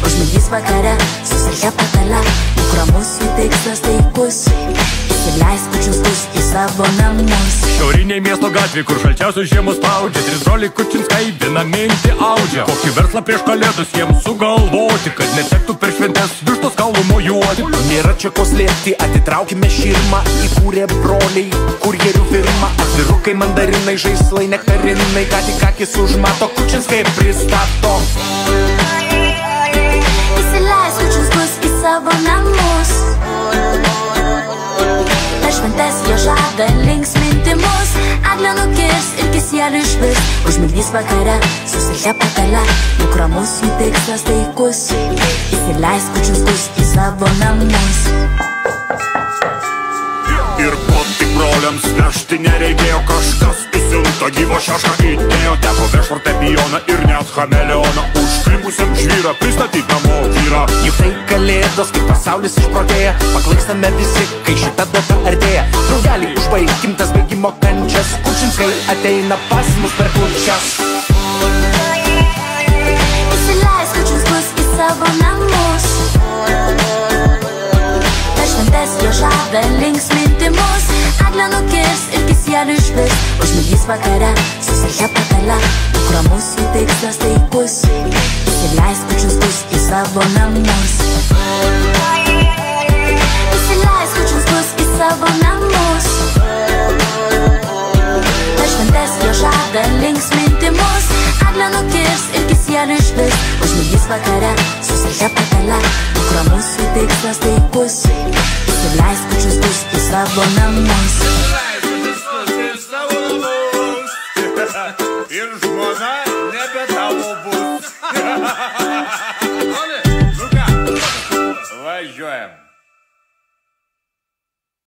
užmigdys vakare, susirgia patale, juk ramus jų tikslas taikus, įsileis kučinskus į savo namus. Šiauriniai miesto gatvė, kur šalčiausios žiemos spaudžia, trys broliai Kučinskai vieną mintį audžia. Kokį verslą prieš kalėdas jiems sugalvoti, kad netektų per šventes vištos kaulų mojuoti. Nėra čia ko slėpti, atitraukime širmą, įkūrė broliai kurjerių firmą. Atvirukai, mandarinai, žaislai, nektarinai, ką tik akis užmato, Kučinskai pristato. Įsileis kučinskus į savo namus, per šventes jie žada linksminti mus. Eglę nukirs ir kisielių išvis, užmigdys vakare, susirgia patale, juk ramus jų tikslas taikus, įsileis kučinskus į savo namus. Ir ko tik broliams vežti nereikėjo, kažkas įsiunto gyvo šešką įdėjo. Teko veš fortepijoną ir net chameleoną, užklimpusiam žvyrą pristatyt namo vyrą. Juk tai kalėdos, kai pasaulis išprotėja, paklaikstame visi, kai šita data artėja. Draugelį užbaigim tas baigimo kančias, Kučinskai ateina pas mus per kūčias. Įsileis kučinskus į savo namus, per šventes jie žada linksminti mus. Eglę nukirs ir kisielių išvis, užmigdys vakare, susirgia patale, juk ramus jų tikslas taikus, įsileis kučinskus į savo namus. Įsileis kučinskus į savo namus, per šventes jie žada linksminti mus. Eglę nukirs ir kisielių išvis, užmigdys vakare, susirgia patale, juk ramus jų tikslas taikus, įsileis kučinskus į savo namus. Ir žmona nebe tavo bus.